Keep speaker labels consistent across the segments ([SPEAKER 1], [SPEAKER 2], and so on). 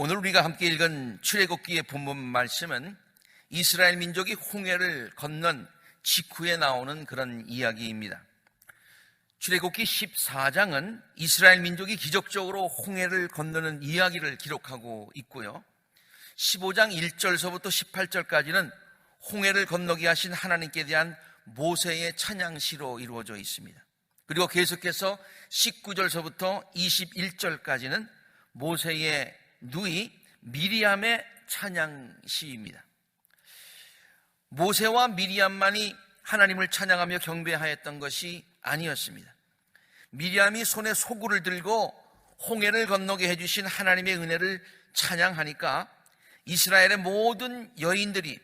[SPEAKER 1] 오늘 우리가 함께 읽은 출애굽기의 본문 말씀은 이스라엘 민족이 홍해를 건넌 직후에 나오는 그런 이야기입니다. 출애굽기 14장은 이스라엘 민족이 기적적으로 홍해를 건너는 이야기를 기록하고 있고요. 15장 1절서부터 18절까지는 홍해를 건너게 하신 하나님께 대한 모세의 찬양시로 이루어져 있습니다. 그리고 계속해서 19절서부터 21절까지는 모세의 누이 미리암의 찬양시입니다. 모세와 미리암만이 하나님을 찬양하며 경배하였던 것이 아니었습니다. 미리암이 손에 소구를 들고 홍해를 건너게 해주신 하나님의 은혜를 찬양하니까 이스라엘의 모든 여인들이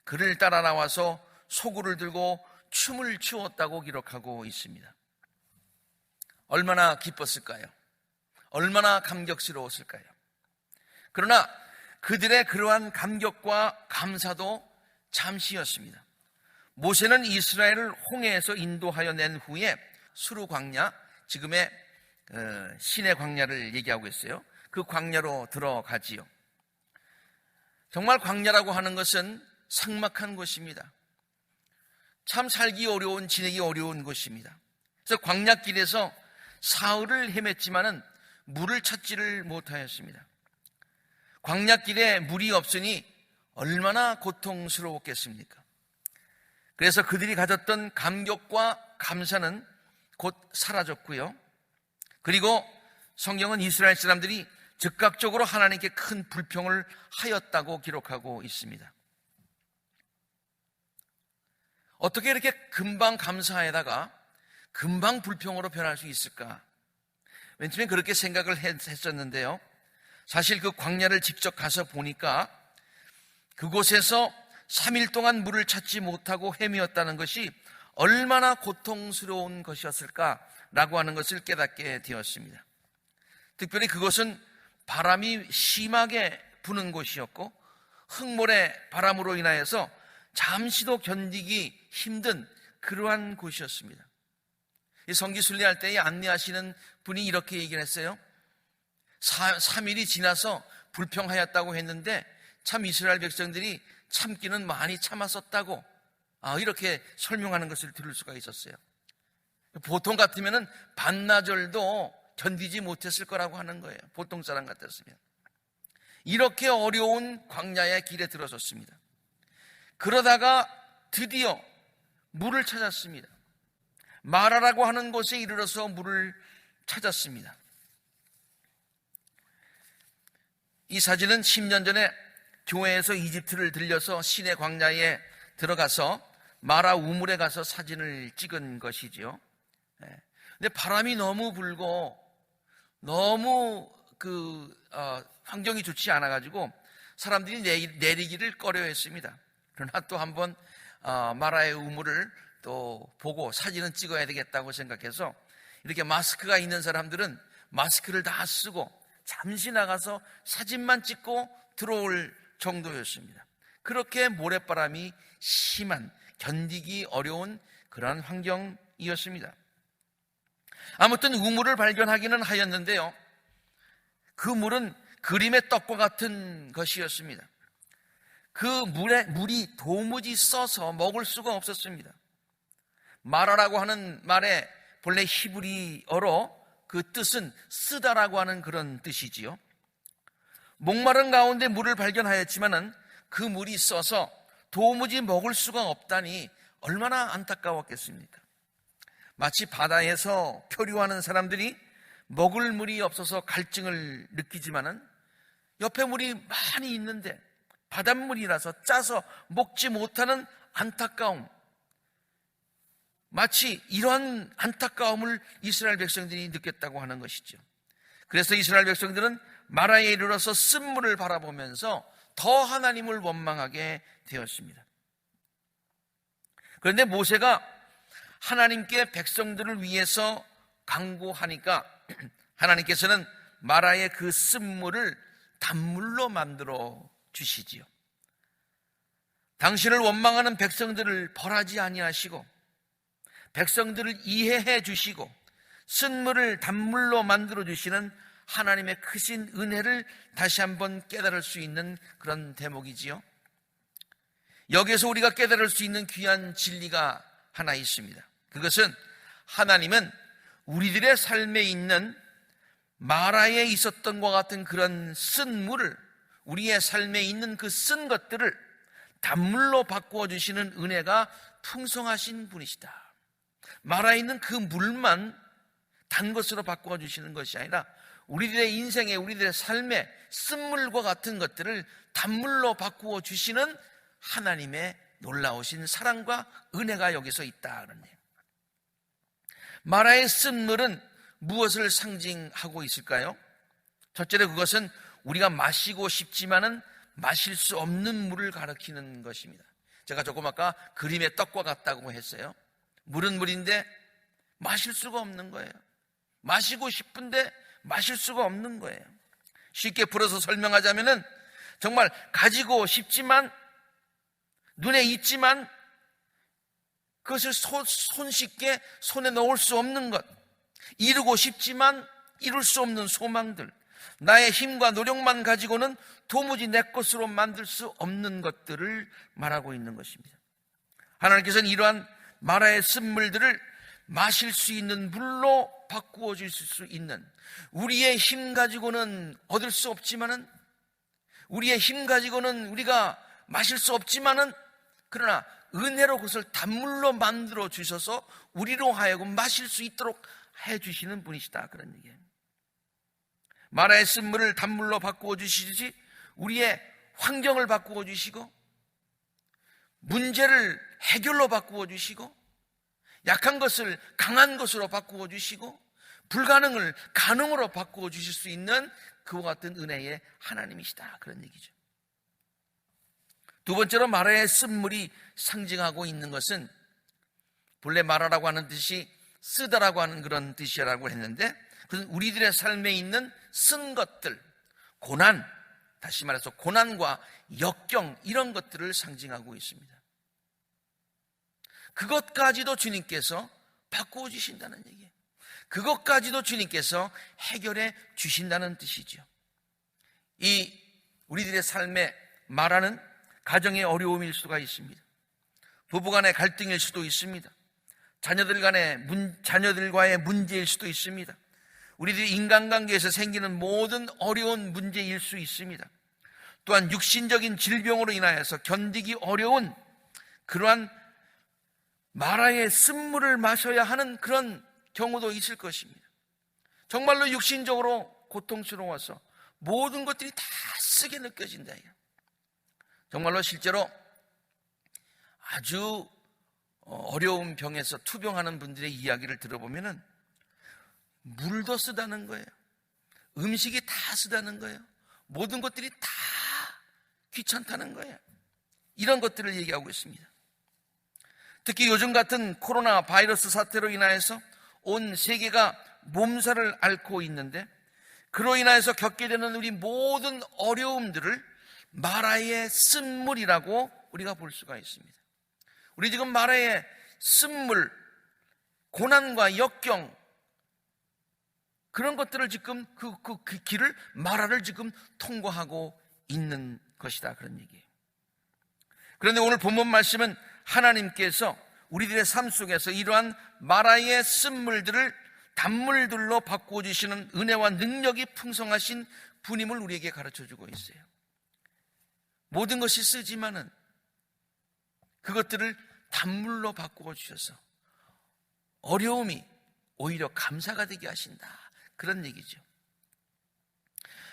[SPEAKER 1] 그를 따라 나와서 소구를 들고 춤을 추었다고 기록하고 있습니다. 얼마나 기뻤을까요? 얼마나 감격스러웠을까요? 그러나 그들의 그러한 감격과 감사도 잠시였습니다. 모세는 이스라엘을 홍해에서 인도하여 낸 후에 수르 광야, 지금의 시내 광야를 얘기하고 있어요. 그 광야로 들어가지요. 정말 광야라고 하는 것은 삭막한 곳입니다. 참 살기 어려운, 지내기 어려운 곳입니다. 그래서 광야길에서 사흘을 헤맸지만은 물을 찾지를 못하였습니다. 광야길에 물이 없으니 얼마나 고통스러웠겠습니까? 그래서 그들이 가졌던 감격과 감사는 곧 사라졌고요. 그리고 성경은 이스라엘 사람들이 즉각적으로 하나님께 큰 불평을 하였다고 기록하고 있습니다. 어떻게 이렇게 금방 감사에다가 금방 불평으로 변할 수 있을까? 맨 처음에 그렇게 생각을 했었는데요. 사실 그 광야를 직접 가서 보니까 그곳에서 3일 동안 물을 찾지 못하고 헤매었다는 것이 얼마나 고통스러운 것이었을까라고 하는 것을 깨닫게 되었습니다. 특별히 그것은 바람이 심하게 부는 곳이었고 흙모래 바람으로 인하여서 잠시도 견디기 힘든 그러한 곳이었습니다. 성기 순례할 때에 안내하시는 분이 이렇게 얘기를 했어요. 3일이 지나서 불평하였다고 했는데 참 이스라엘 백성들이 참기는 많이 참았었다고 이렇게 설명하는 것을 들을 수가 있었어요. 보통 같으면 반나절도 견디지 못했을 거라고 하는 거예요. 보통 사람 같았으면. 이렇게 어려운 광야의 길에 들어섰습니다. 그러다가 드디어 물을 찾았습니다. 마라라고 하는 곳에 이르러서 물을 찾았습니다. 이 사진은 10년 전에 교회에서 이집트를 들려서 시내 광야에 들어가서 마라 우물에 가서 사진을 찍은 것이죠. 근데 바람이 너무 불고 너무 환경이 좋지 않아가지고 사람들이 내리기를 꺼려했습니다. 그러나 또 한번 마라의 우물을 또 보고 사진은 찍어야 되겠다고 생각해서 이렇게 마스크가 있는 사람들은 마스크를 다 쓰고 잠시 나가서 사진만 찍고 들어올 정도였습니다. 그렇게 모래바람이 심한, 견디기 어려운 그러한 환경이었습니다. 아무튼 우물을 발견하기는 하였는데요. 그 물은 그림의 떡과 같은 것이었습니다. 그 물이 도무지 써서 먹을 수가 없었습니다. 마라라고 하는 말의 본래 히브리어로 그 뜻은 쓰다라고 하는 그런 뜻이지요. 목마른 가운데 물을 발견하였지만은 그 물이 써서 도무지 먹을 수가 없다니 얼마나 안타까웠겠습니까? 마치 바다에서 표류하는 사람들이 먹을 물이 없어서 갈증을 느끼지만은 옆에 물이 많이 있는데 바닷물이라서 짜서 먹지 못하는 안타까움, 마치 이러한 안타까움을 이스라엘 백성들이 느꼈다고 하는 것이죠. 그래서 이스라엘 백성들은 마라에 이르러서 쓴물을 바라보면서 더 하나님을 원망하게 되었습니다. 그런데 모세가 하나님께 백성들을 위해서 간구하니까 하나님께서는 마라의 그 쓴물을 단물로 만들어 주시지요. 당신을 원망하는 백성들을 벌하지 아니하시고 백성들을 이해해 주시고 쓴물을 단물로 만들어 주시는 하나님의 크신 은혜를 다시 한번 깨달을 수 있는 그런 대목이지요. 여기에서 우리가 깨달을 수 있는 귀한 진리가 하나 있습니다. 그것은 하나님은 우리들의 삶에 있는 마라에 있었던 것과 같은 그런 쓴 물을, 우리의 삶에 있는 그 쓴 것들을 단물로 바꾸어 주시는 은혜가 풍성하신 분이시다. 마라에 있는 그 물만 단 것으로 바꾸어 주시는 것이 아니라 우리들의 인생에, 우리들의 삶에 쓴물과 같은 것들을 단물로 바꾸어 주시는 하나님의 놀라우신 사랑과 은혜가 여기서 있다. 마라의 쓴물은 무엇을 상징하고 있을까요? 첫째로 그것은 우리가 마시고 싶지만은 마실 수 없는 물을 가리키는 것입니다. 제가 조금 아까 그림의 떡과 같다고 했어요. 물은 물인데 마실 수가 없는 거예요. 마시고 싶은데 마실 수가 없는 거예요. 쉽게 풀어서 설명하자면은 정말 가지고 싶지만, 눈에 있지만 그것을 손쉽게 손에 넣을 수 없는 것, 이루고 싶지만 이룰 수 없는 소망들, 나의 힘과 노력만 가지고는 도무지 내 것으로 만들 수 없는 것들을 말하고 있는 것입니다. 하나님께서는 이러한 마라의 쓴물들을 마실 수 있는 물로 바꾸어 주실 수 있는, 우리의 힘 가지고는 얻을 수 없지만은, 우리의 힘 가지고는 우리가 마실 수 없지만은, 그러나 은혜로 그것을 단물로 만들어 주셔서 우리로 하여금 마실 수 있도록 해 주시는 분이시다, 그런 얘기예요. 마라의 쓴물을 단물로 바꾸어 주시듯이 우리의 환경을 바꾸어 주시고, 문제를 해결로 바꾸어 주시고, 약한 것을 강한 것으로 바꾸어 주시고, 불가능을 가능으로 바꾸어 주실 수 있는 그와 같은 은혜의 하나님이시다, 그런 얘기죠. 두 번째로 마라의 쓴물이 상징하고 있는 것은, 본래 마라라고 하는 뜻이 쓰다라고 하는 그런 뜻이라고 했는데, 그것은 우리들의 삶에 있는 쓴 것들, 고난, 다시 말해서 고난과 역경, 이런 것들을 상징하고 있습니다. 그것까지도 주님께서 바꾸어 주신다는 얘기예요. 그것까지도 주님께서 해결해 주신다는 뜻이죠. 이 우리들의 삶의 마라는 가정의 어려움일 수가 있습니다. 부부간의 갈등일 수도 있습니다. 자녀들과의 문제일 수도 있습니다. 우리들이 인간관계에서 생기는 모든 어려운 문제일 수 있습니다. 또한 육신적인 질병으로 인하여서 견디기 어려운 그러한 마라의 쓴물을 마셔야 하는 그런 경우도 있을 것입니다. 정말로 육신적으로 고통스러워서 모든 것들이 다 쓰게 느껴진다. 정말로 실제로 아주 어려운 병에서 투병하는 분들의 이야기를 들어보면은 물도 쓰다는 거예요. 음식이 다 쓰다는 거예요. 모든 것들이 다 귀찮다는 거예요. 이런 것들을 얘기하고 있습니다. 특히 요즘 같은 코로나 바이러스 사태로 인하여서 온 세계가 몸살을 앓고 있는데, 그로 인하여서 겪게 되는 우리 모든 어려움들을 마라의 쓴물이라고 우리가 볼 수가 있습니다. 우리 지금 마라의 쓴물, 고난과 역경, 그런 것들을 지금 그 길을, 마라를 지금 통과하고 있는 것이다, 그런 얘기예요. 그런데 오늘 본문 말씀은 하나님께서 우리들의 삶 속에서 이러한 마라의 쓴물들을 단물들로 바꾸어 주시는 은혜와 능력이 풍성하신 분임을 우리에게 가르쳐 주고 있어요. 모든 것이 쓰지만은 그것들을 단물로 바꾸어 주셔서 어려움이 오히려 감사가 되게 하신다, 그런 얘기죠.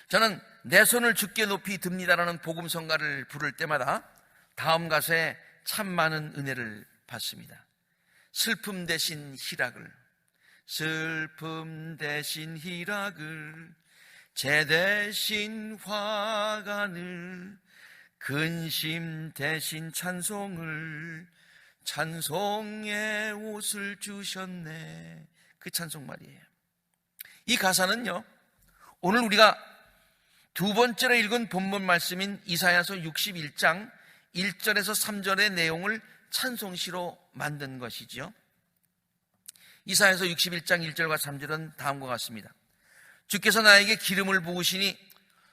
[SPEAKER 1] 저는 내 손을 주께 높이 듭니다라는 복음성가를 부를 때마다 다음 가사에 참 많은 은혜를 받습니다. 슬픔 대신 희락을, 슬픔 대신 희락을, 재 대신 화관을, 근심 대신 찬송을, 찬송의 옷을 주셨네. 그 찬송 말이에요. 이 가사는요, 오늘 우리가 두 번째로 읽은 본문 말씀인 이사야서 61장 1절에서 3절의 내용을 찬송시로 만든 것이죠. 이사야서 61장 1절과 3절은 다음과 같습니다. 주께서 나에게 기름을 부으시니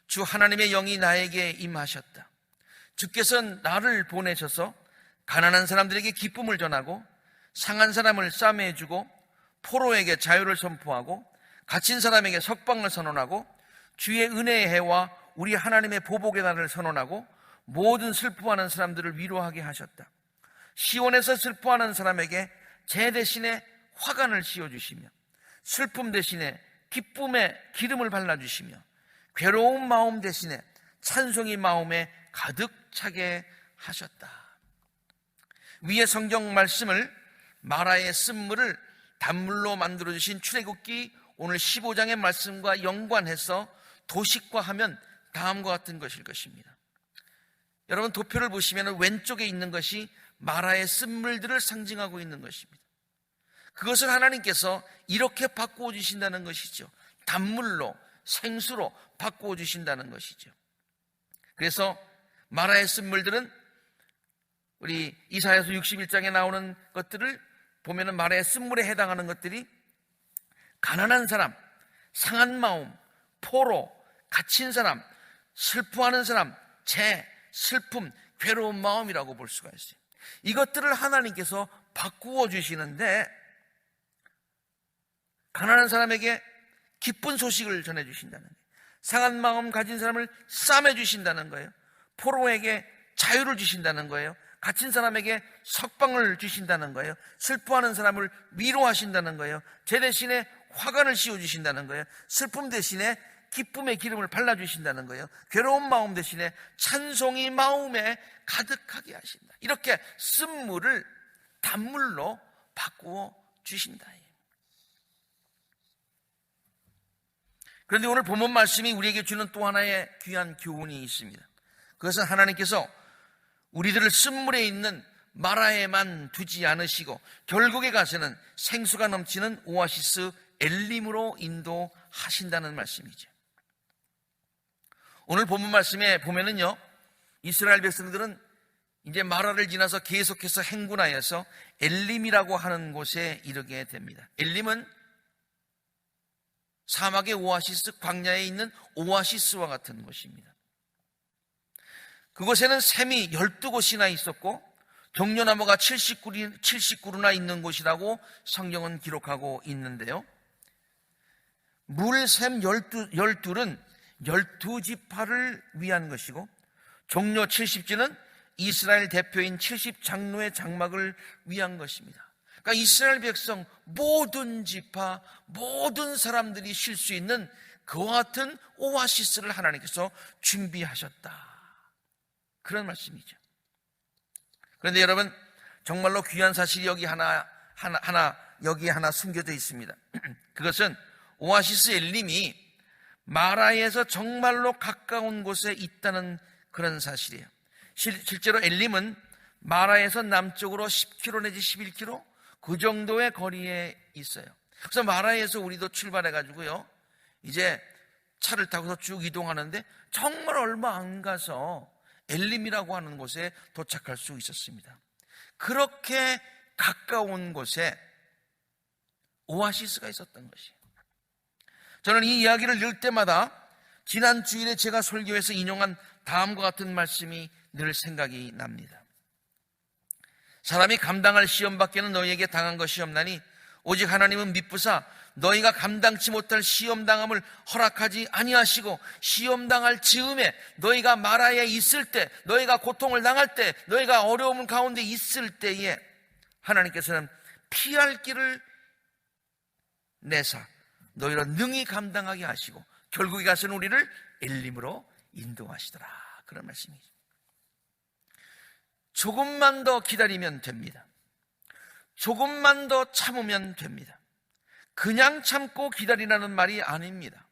[SPEAKER 1] 주 하나님의 영이 나에게 임하셨다. 주께서 나를 보내셔서 가난한 사람들에게 기쁨을 전하고 상한 사람을 싸매주고 포로에게 자유를 선포하고 갇힌 사람에게 석방을 선언하고 주의 은혜의 해와 우리 하나님의 보복의 날을 선언하고 모든 슬퍼하는 사람들을 위로하게 하셨다. 시온에서 슬퍼하는 사람에게 제 대신에 화관을 씌워주시며 슬픔 대신에 기쁨의 기름을 발라주시며 괴로운 마음 대신에 찬송이 마음에 가득 차게 하셨다. 위의 성경 말씀을 마라의 쓴물을 단물로 만들어주신 출애굽기 오늘 15장의 말씀과 연관해서 도식화하면 다음과 같은 것일 것입니다. 여러분, 도표를 보시면 왼쪽에 있는 것이 마라의 쓴물들을 상징하고 있는 것입니다. 그것을 하나님께서 이렇게 바꾸어 주신다는 것이죠. 단물로, 생수로 바꾸어 주신다는 것이죠. 그래서 마라의 쓴물들은 우리 이사야서 61장에 나오는 것들을 보면은 마라의 쓴물에 해당하는 것들이 가난한 사람, 상한 마음, 포로, 갇힌 사람, 슬퍼하는 사람, 슬픔, 괴로운 마음이라고 볼 수가 있어요. 이것들을 하나님께서 바꾸어 주시는데 가난한 사람에게 기쁜 소식을 전해주신다는 거예요. 상한 마음 가진 사람을 싸매주신다는 거예요. 포로에게 자유를 주신다는 거예요. 갇힌 사람에게 석방을 주신다는 거예요. 슬퍼하는 사람을 위로하신다는 거예요. 제 대신에 화관을 씌워주신다는 거예요. 슬픔 대신에 기쁨의 기름을 발라주신다는 거예요. 괴로운 마음 대신에 찬송이 마음에 가득하게 하신다. 이렇게 쓴물을 단물로 바꾸어 주신다. 그런데 오늘 본문 말씀이 우리에게 주는 또 하나의 귀한 교훈이 있습니다. 그것은 하나님께서 우리들을 쓴물에 있는 마라에만 두지 않으시고 결국에 가서는 생수가 넘치는 오아시스 엘림으로 인도하신다는 말씀이죠. 오늘 본문 말씀에 보면은요, 이스라엘 백성들은 이제 마라를 지나서 계속해서 행군하여서 엘림이라고 하는 곳에 이르게 됩니다. 엘림은 사막의 오아시스, 광야에 있는 오아시스와 같은 곳입니다. 그곳에는 샘이 12곳이나 있었고 종려나무가 70그루나 있는 곳이라고 성경은 기록하고 있는데요, 물샘 12은 12지파를 위한 것이고 종려 70지는 이스라엘 대표인 70장로의 장막을 위한 것입니다. 그러니까 이스라엘 백성 모든 지파, 모든 사람들이 쉴 수 있는 그와 같은 오아시스를 하나님께서 준비하셨다, 그런 말씀이죠. 그런데 여러분, 정말로 귀한 사실이 여기에 하나 숨겨져 있습니다. 그것은 오아시스 엘림이 마라에서 정말로 가까운 곳에 있다는 그런 사실이에요. 실제로 엘림은 마라에서 남쪽으로 10km 내지 11km 그 정도의 거리에 있어요. 그래서 마라에서 우리도 출발해가지고요, 이제 차를 타고서 쭉 이동하는데 정말 얼마 안 가서 엘림이라고 하는 곳에 도착할 수 있었습니다. 그렇게 가까운 곳에 오아시스가 있었던 것이에요. 저는 이 이야기를 읽을 때마다 지난 주일에 제가 설교에서 인용한 다음과 같은 말씀이 늘 생각이 납니다. 사람이 감당할 시험밖에는 너희에게 당한 것이 없나니 오직 하나님은 미쁘사 너희가 감당치 못할 시험당함을 허락하지 아니하시고 시험당할 즈음에 너희가 마라에 있을 때, 너희가 고통을 당할 때, 너희가 어려움 가운데 있을 때에 하나님께서는 피할 길을 내사 너희로 능히 감당하게 하시고 결국에 가서는 우리를 엘림으로 인도하시더라, 그런 말씀이죠. 조금만 더 기다리면 됩니다. 조금만 더 참으면 됩니다. 그냥 참고 기다리라는 말이 아닙니다.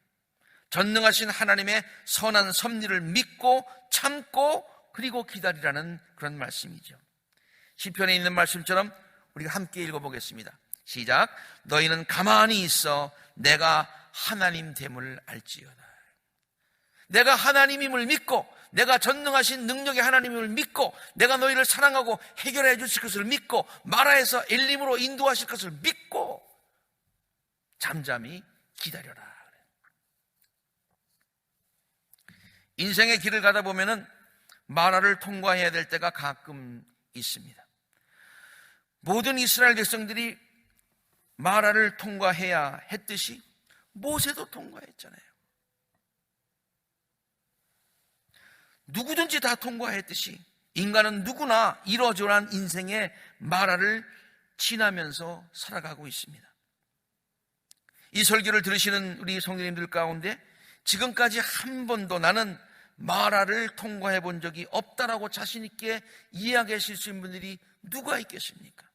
[SPEAKER 1] 전능하신 하나님의 선한 섭리를 믿고 참고 그리고 기다리라는 그런 말씀이죠. 시편에 있는 말씀처럼 우리가 함께 읽어보겠습니다. 시작. 너희는 가만히 있어 내가 하나님 됨을 알지어다. 내가 하나님임을 믿고, 내가 전능하신 능력의 하나님임을 믿고, 내가 너희를 사랑하고 해결해 주실 것을 믿고, 마라에서 엘림으로 인도하실 것을 믿고 잠잠히 기다려라. 인생의 길을 가다 보면은 마라를 통과해야 될 때가 가끔 있습니다. 모든 이스라엘 백성들이 마라를 통과해야 했듯이 모세도 통과했잖아요. 누구든지 다 통과했듯이 인간은 누구나 이러저러한 인생의 마라를 지나면서 살아가고 있습니다. 이 설교를 들으시는 우리 성도님들 가운데 지금까지 한 번도 나는 마라를 통과해 본 적이 없다라고 자신 있게 이야기하실 수 있는 분들이 누가 있겠습니까?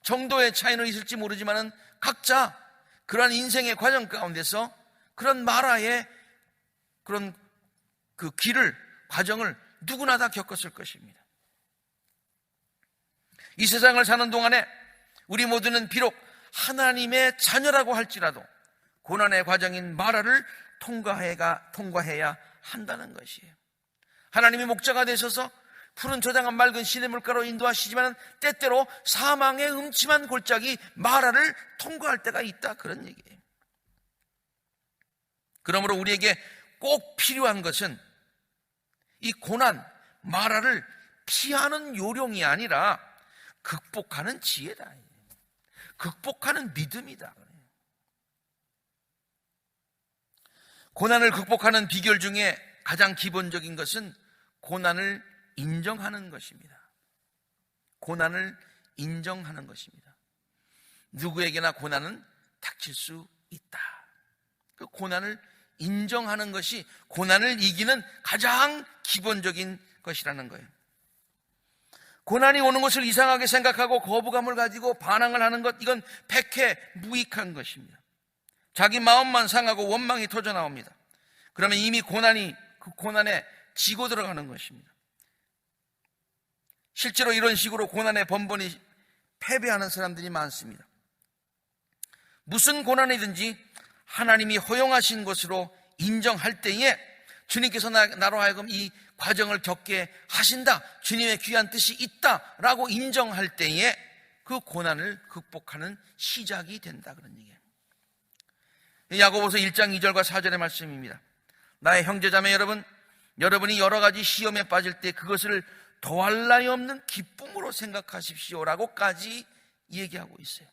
[SPEAKER 1] 정도의 차이는 있을지 모르지만은 각자 그러한 인생의 과정 가운데서 그런 마라의 그런 그 과정을 누구나 다 겪었을 것입니다. 이 세상을 사는 동안에 우리 모두는 비록 하나님의 자녀라고 할지라도 고난의 과정인 마라를 통과해야 한다는 것이에요. 하나님이 목자가 되셔서 푸른 초장한 맑은 시냇물가로 인도하시지만 때때로 사망의 음침한 골짜기 마라를 통과할 때가 있다, 그런 얘기예요. 그러므로 우리에게 꼭 필요한 것은 이 고난, 마라를 피하는 요령이 아니라 극복하는 지혜다, 극복하는 믿음이다. 고난을 극복하는 비결 중에 가장 기본적인 것은 고난을 인정하는 것입니다. 고난을 인정하는 것입니다. 누구에게나 고난은 닥칠 수 있다. 그 고난을 인정하는 것이 고난을 이기는 가장 기본적인 것이라는 거예요. 고난이 오는 것을 이상하게 생각하고 거부감을 가지고 반항을 하는 것, 이건 백해무익한 것입니다. 자기 마음만 상하고 원망이 터져 나옵니다. 그러면 이미 그 고난에 지고 들어가는 것입니다. 실제로 이런 식으로 고난에 번번이 패배하는 사람들이 많습니다. 무슨 고난이든지 하나님이 허용하신 것으로 인정할 때에 주님께서 나로 하여금 이 과정을 겪게 하신다, 주님의 귀한 뜻이 있다라고 인정할 때에 그 고난을 극복하는 시작이 된다, 그런 얘기예요. 야고보서 1장 2절과 4절의 말씀입니다. 나의 형제자매 여러분, 여러분이 여러 가지 시험에 빠질 때 그것을 더할 나위 없는 기쁨으로 생각하십시오라고까지 얘기하고 있어요.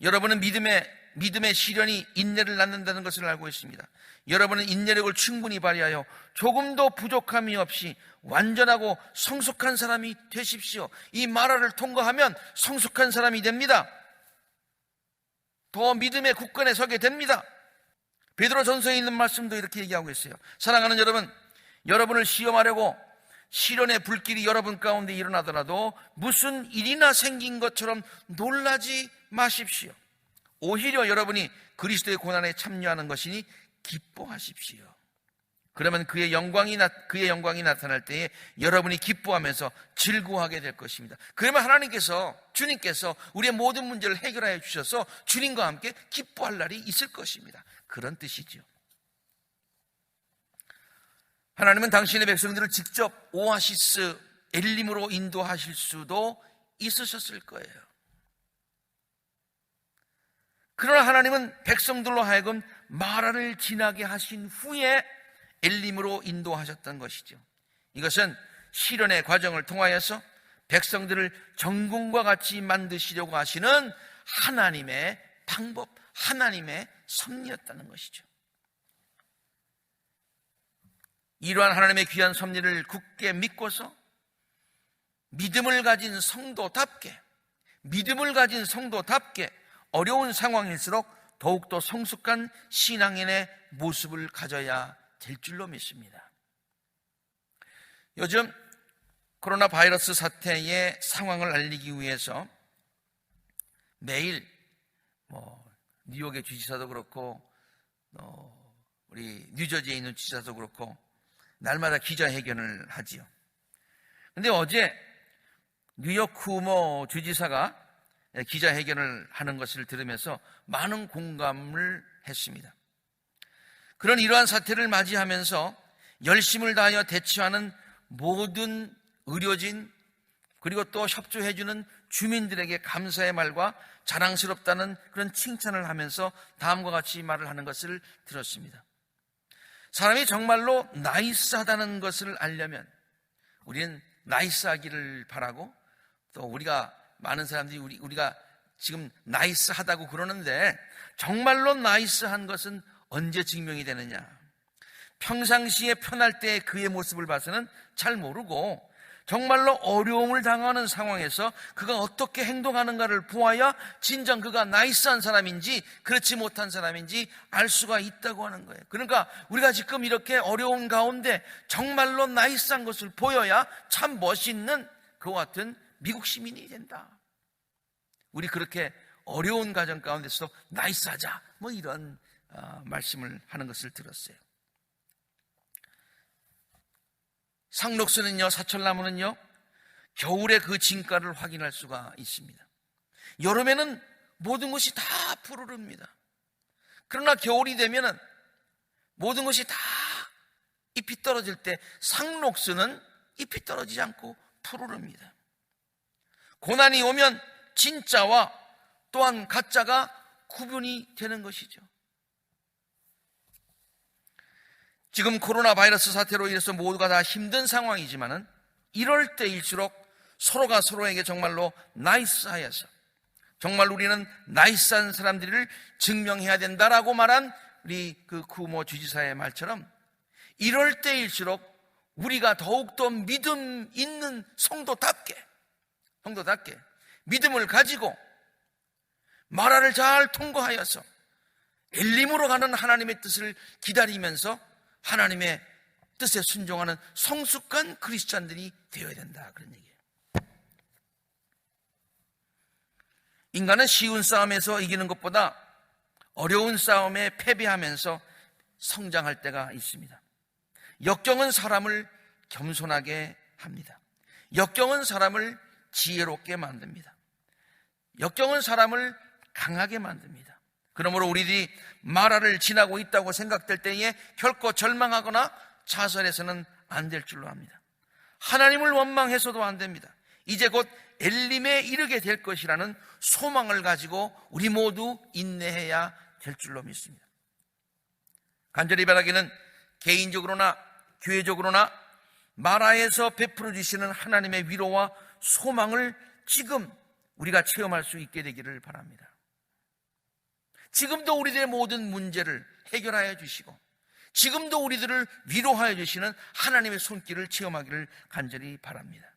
[SPEAKER 1] 여러분은 믿음의 시련이 인내를 낳는다는 것을 알고 있습니다. 여러분은 인내력을 충분히 발휘하여 조금도 부족함이 없이 완전하고 성숙한 사람이 되십시오. 이 마라를 통과하면 성숙한 사람이 됩니다. 더 믿음의 굳건에 서게 됩니다. 베드로전서에 있는 말씀도 이렇게 얘기하고 있어요. 사랑하는 여러분, 여러분을 시험하려고 시련의 불길이 여러분 가운데 일어나더라도 무슨 일이나 생긴 것처럼 놀라지 마십시오. 오히려 여러분이 그리스도의 고난에 참여하는 것이니 기뻐하십시오. 그러면 그의 영광이 나타날 때에 여러분이 기뻐하면서 즐거워하게 될 것입니다. 그러면 주님께서 우리의 모든 문제를 해결하여 주셔서 주님과 함께 기뻐할 날이 있을 것입니다. 그런 뜻이죠. 하나님은 당신의 백성들을 직접 오아시스 엘림으로 인도하실 수도 있으셨을 거예요. 그러나 하나님은 백성들로 하여금 마라를 지나게 하신 후에 엘림으로 인도하셨던 것이죠. 이것은 시련의 과정을 통하여서 백성들을 정금과 같이 만드시려고 하시는 하나님의 방법, 하나님의 섭리였다는 것이죠. 이러한 하나님의 귀한 섭리를 굳게 믿고서 믿음을 가진 성도답게 어려운 상황일수록 더욱더 성숙한 신앙인의 모습을 가져야 될 줄로 믿습니다. 요즘 코로나 바이러스 사태의 상황을 알리기 위해서 매일 뉴욕의 주지사도 그렇고 우리 뉴저지에 있는 주지사도 그렇고 날마다 기자회견을 하지요. 그런데 어제 뉴욕 쿠모 주지사가 기자회견을 하는 것을 들으면서 많은 공감을 했습니다. 그런 이러한 사태를 맞이하면서 열심을 다하여 대처하는 모든 의료진 그리고 또 협조해주는 주민들에게 감사의 말과 자랑스럽다는 그런 칭찬을 하면서 다음과 같이 말을 하는 것을 들었습니다. 사람이 정말로 나이스하다는 것을 알려면 우리는 나이스하기를 바라고, 또 우리가 많은 사람들이 우리가 지금 나이스하다고 그러는데 정말로 나이스한 것은 언제 증명이 되느냐? 평상시에 편할 때 그의 모습을 봐서는 잘 모르고 정말로 어려움을 당하는 상황에서 그가 어떻게 행동하는가를 보아야 진정 그가 나이스한 사람인지 그렇지 못한 사람인지 알 수가 있다고 하는 거예요. 그러니까 우리가 지금 이렇게 어려운 가운데 정말로 나이스한 것을 보여야 참 멋있는 그와 같은 미국 시민이 된다. 우리 그렇게 어려운 가정 가운데서 나이스하자, 뭐 이런 말씀을 하는 것을 들었어요. 상록수는요, 사철나무는요, 겨울에 그 진가를 확인할 수가 있습니다. 여름에는 모든 것이 다 푸르릅니다. 그러나 겨울이 되면은 모든 것이 다 잎이 떨어질 때 상록수는 잎이 떨어지지 않고 푸르릅니다. 고난이 오면 진짜와 또한 가짜가 구분이 되는 것이죠. 지금 코로나 바이러스 사태로 인해서 모두가 다 힘든 상황이지만은 이럴 때일수록 서로가 서로에게 정말로 나이스하여서 정말 우리는 나이스한 사람들을 증명해야 된다라고 말한 우리 그 구모 주지사의 말처럼 이럴 때일수록 우리가 더욱더 믿음 있는 성도답게 믿음을 가지고 마라를 잘 통과하여서 엘림으로 가는 하나님의 뜻을 기다리면서 하나님의 뜻에 순종하는 성숙한 크리스찬들이 되어야 된다, 그런 얘기예요. 인간은 쉬운 싸움에서 이기는 것보다 어려운 싸움에 패배하면서 성장할 때가 있습니다. 역경은 사람을 겸손하게 합니다. 역경은 사람을 지혜롭게 만듭니다. 역경은 사람을 강하게 만듭니다. 그러므로 우리들이 마라를 지나고 있다고 생각될 때에 결코 절망하거나 자살해서는 안 될 줄로 압니다. 하나님을 원망해서도 안 됩니다. 이제 곧 엘림에 이르게 될 것이라는 소망을 가지고 우리 모두 인내해야 될 줄로 믿습니다. 간절히 바라기는 개인적으로나 교회적으로나 마라에서 베풀어 주시는 하나님의 위로와 소망을 지금 우리가 체험할 수 있게 되기를 바랍니다. 지금도 우리들의 모든 문제를 해결하여 주시고 지금도 우리들을 위로하여 주시는 하나님의 손길을 체험하기를 간절히 바랍니다.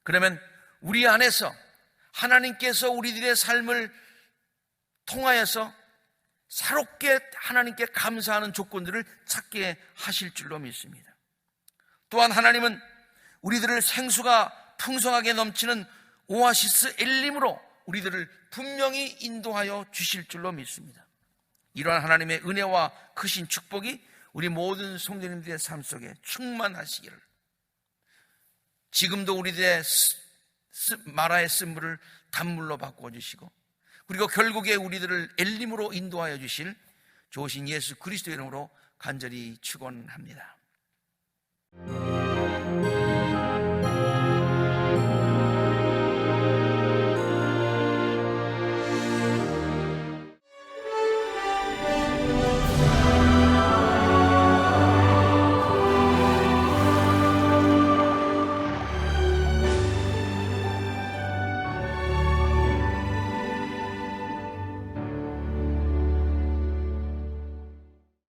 [SPEAKER 1] 그러면 우리 안에서 하나님께서 우리들의 삶을 통하여서 새롭게 하나님께 감사하는 조건들을 찾게 하실 줄로 믿습니다. 또한 하나님은 우리들을 생수가 풍성하게 넘치는 오아시스 엘림으로 우리들을 분명히 인도하여 주실 줄로 믿습니다. 이러한 하나님의 은혜와 크신 축복이 우리 모든 성도님들의 삶 속에 충만하시기를, 지금도 우리들의 마라의 쓴물을 단물로 바꿔주시고 그리고 결국에 우리들을 엘림으로 인도하여 주실 좋으신 예수 그리스도의 이름으로 간절히 축원합니다.